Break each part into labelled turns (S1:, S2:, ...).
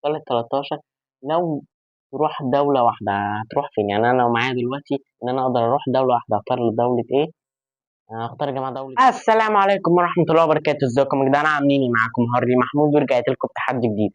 S1: سؤال ال13 لو تروح دولة واحدة هتروح فين؟ يعني أنا لو معايا دلوقتي إن أنا أقدر أروح دولة واحدة أختار دولة إيه؟ هختار يا جماعة دولة السلام عليكم ورحمة الله وبركاته. ازيكم يا جدعان؟ عاملين ايه؟ معاكم هارلي محمود ورجعت لكم بتحدي جديد.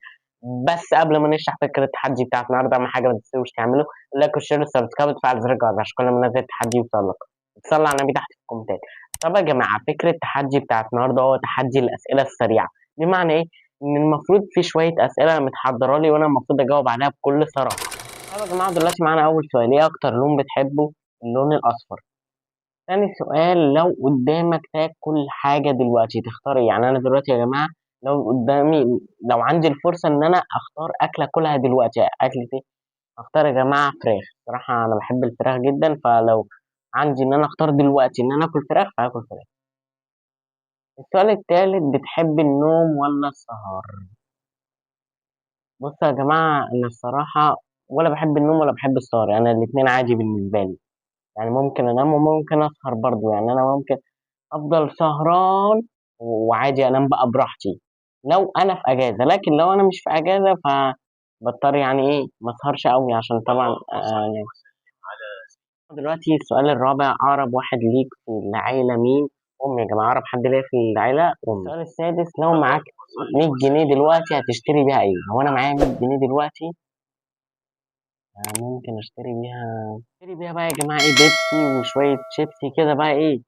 S1: بس قبل ما نشرح فكرة التحدي بتاعت النهارده أهم حاجة ما تنسوش تعملوا لايك وشير وسبسكرايب وتفعل زر الجرس عشان كل ما ننزل تحدي يوصل لكم. تصلي على النبي تحت في الكومنتات. طب يا جماعة فكرة التحدي بتاعت النهارده هو تحدي الأسئلة السريعة. بمعنى إيه؟ إن المفروض في شوية أسئلة متحضرة لي وأنا المفروض أجاوب عليها بكل صراحة. طب يا جماعة دلوقتي معانا أول سؤال، إيه أكتر لون بتحبه؟ اللون الأصفر. تاني سؤال، لو قدامك تاكل حاجة دلوقتي تختار ايه؟ يعني انا دلوقتي يا جماعة لو قدامي، لو عندي الفرصة ان انا اختار اكلة اكلها دلوقتي، اكلة ايه؟ اختار يا جماعة فراخ. صراحة انا بحب الفراخ جدا، فلو عندي ان انا اختار دلوقتي ان انا اكل فراخ فهاكل فراخ. السؤال التالت، بتحب النوم ولا السهر؟ بص يا جماعة انا الصراحة ولا بحب النوم ولا بحب السهر، انا الاتنين عادي بالنسبة لي. يعني ممكن انام وممكن اسهر برضو، يعني انا ممكن افضل سهران وعادي انام بقى براحتي لو انا في اجازه، لكن لو انا مش في اجازه فبضطر يعني ايه ما اسهرش قوي عشان طبعا دلوقتي السؤال الرابع، اقرب واحد ليك في العيله مين؟ امي يا جماعه، اقرب حد ليا في العيله امي. السؤال السادس، لو معاك 100 جنيه دلوقتي هتشتري بيها ايه؟ هو انا معايا 100 جنيه دلوقتي ممكن اشتري بيها بقى يا جماعه ايه، بيبسي وشويه شيبسي كده بقى ايه،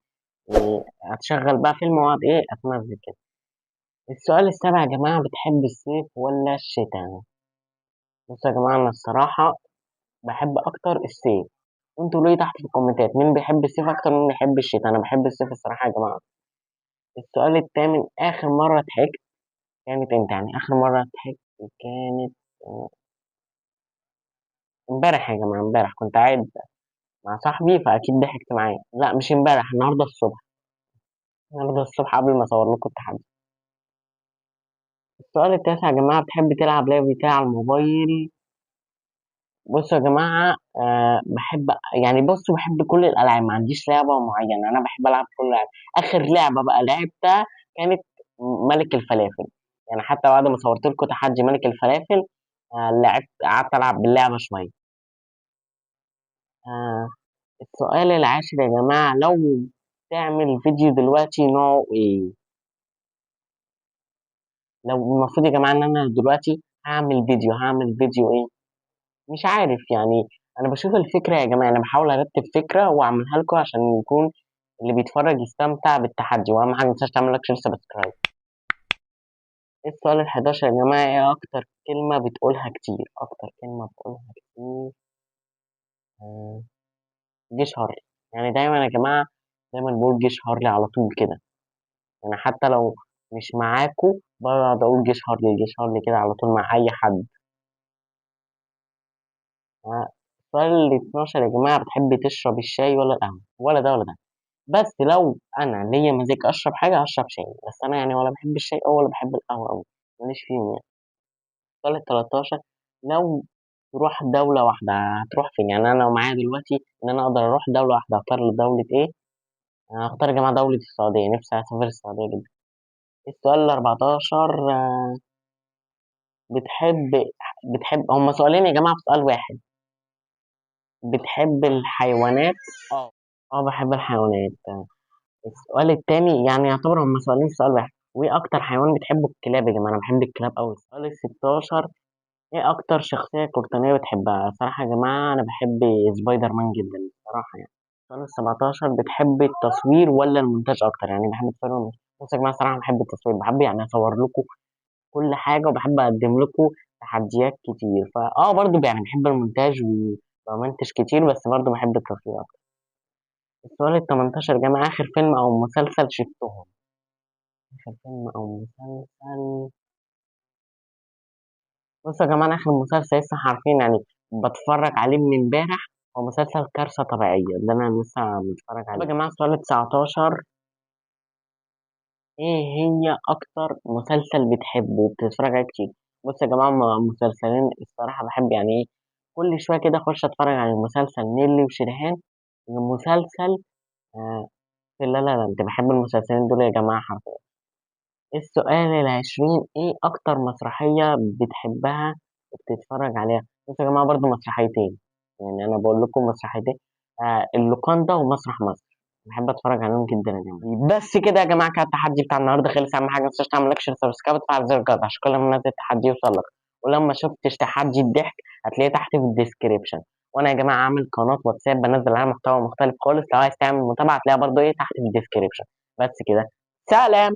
S1: هتشغل بقى فيلم واقعد ايه اتمزج كده. السؤال السابع يا جماعة، بتحب الصيف ولا الشتاء؟ بصوا يا جماعة أنا الصراحة بحب أكتر الصيف، وانتوا ليه تحت في الكومنتات مين بيحب الصيف أكتر مين بيحب الشتاء. أنا بحب الصيف الصراحة يا جماعة. السؤال الثامن، آخر مرة ضحكت كانت امتى؟ يعني آخر مرة ضحكت كانت امبارح يا جماعة. امبارح كنت قاعد مع صاحبي فأكيد ضحكت معاه. لا مش امبارح، النهاردة الصبح. النهاردة الصبح قبل ما أصور لكم التحدي. السؤال التاسع يا جماعة، بتحب تلعب لعبة إيه على الموبايل؟ بصوا يا جماعة بحب كل الألعاب، ما عنديش لعبة معينة، أنا بحب ألعب كل الألعاب. آخر لعبة بقى لعبتها كانت ملك الفلافل. يعني حتى بعد ما صورت لكم تحدي ملك الفلافل لعبت قعدت ألعب باللعبة شوية. آه السؤال العاشر يا جماعة، لو تعمل فيديو دلوقتي نوعه إيه؟ لو المفروض يا جماعة إن أنا دلوقتي هعمل فيديو إيه؟ مش عارف يعني. انا بشوف الفكره يا جماعه، انا بحاول ارتب فكره واعملها لكم عشان يكون اللي بيتفرج يستمتع بالتحدي. واهم حاجه متنساش تعمل لك شير سبسكرايب. السؤال ال11 يا جماعه، ايه اكتر كلمه بتقولها كتير؟ اكتر كلمه بتقولها كتير جيش هارلي. يعني دايما يا جماعه دايما بقول جيش هارلي على طول كده. يعني حتى لو مش معاكم بقعد اقول جيش هارلي جيش هارلي كده على طول مع اي حد. السؤال ال 12 يا جماعه، بتحب تشرب الشاي ولا القهوه؟ ولا ده ولا ده. بس لو انا ليا مزاج اشرب حاجه اشرب شاي، بس انا يعني ولا بحب الشاي أوي ولا بحب القهوه قوي، ماليش فيهم يعني. سؤال ال 13، لو تروح دوله واحده هتروح فين؟ يعني انا لو معايا دلوقتي ان انا اقدر اروح دوله واحده اختار دوله ايه؟ هختار يا جماعه دوله السعوديه، نفسي اسافر السعوديه جدا. السؤال ال 14، بتحب هما سؤالين يا جماعه في سؤال واحد. بتحب الحيوانات؟ اه. اه بحب الحيوانات. السؤال التاني يعني يعتبر هم سؤالين في سؤال واحد، وايه اكتر حيوان بتحبه؟ الكلاب يا جماعه، انا بحب الكلاب قوي. السؤال ال 16، ايه اكتر شخصيه كرتونيه بتحبها؟ صراحه يا جماعه انا بحب سبايدر مان جدا الصراحه يعني. السؤال ال 17، بتحب التصوير ولا المونتاج اكتر؟ يعني بحب التصوير ولا المونتاج؟ بص يا جماعه صراحه بحب التصوير، بحب يعني اصور لكم كل حاجه وبحب اقدم لكم تحديات كتير، برضو يعني بحب المونتاج وبمنتج كتير، بس برضو بحب التصوير اكتر. السؤال ال 18 يا جماعه، اخر فيلم او مسلسل شفتهم؟ آخر فيلم أو مسلسل، بصوا يا جماعة أنا آخر مسلسل لسه عارفين يعني بتفرج عليه من امبارح، هو مسلسل كارثة طبيعية اللي أنا لسه متفرج عليه. طب يا جماعة السؤال 19، إيه هي أكتر مسلسل بتحبه وبتتفرج عليه كتير؟ بصوا يا جماعة مسلسلين الصراحة بحب يعني إيه، كل شوية كده أخش أتفرج على مسلسل نيلي وشريهان ومسلسل لا لا لا أنت بحب المسلسلين دول يا جماعة حرفيا. السؤال 20، إيه أكتر مسرحية بتحبها وبتتفرج عليها. بصوا يا جماعة برضو مسرحيتين، يعني أنا بقول لكم مسرحيتين، اللوكاندا ومسرح مصر، بحب أتفرج عليهم جدا يا جماعة. بس كده يا جماعة كان التحدي بتاع النهاردة خلص. أهم حاجة متنساش تعمل لايك شير سبسكرايب وتفعل زر الجرس عشان كل ما ننزل التحدي يوصل لك. ولما شفتش تحدي الضحك هتلاقيه تحت في الديسكريبشن. وانا يا جماعه عامل قناه واتساب بنزل عليها محتوى مختلف خالص، لو عايز تعمل متابعه هتلاقيها برضو ايه تحت في الديسكريبشن. بس كده، سلام.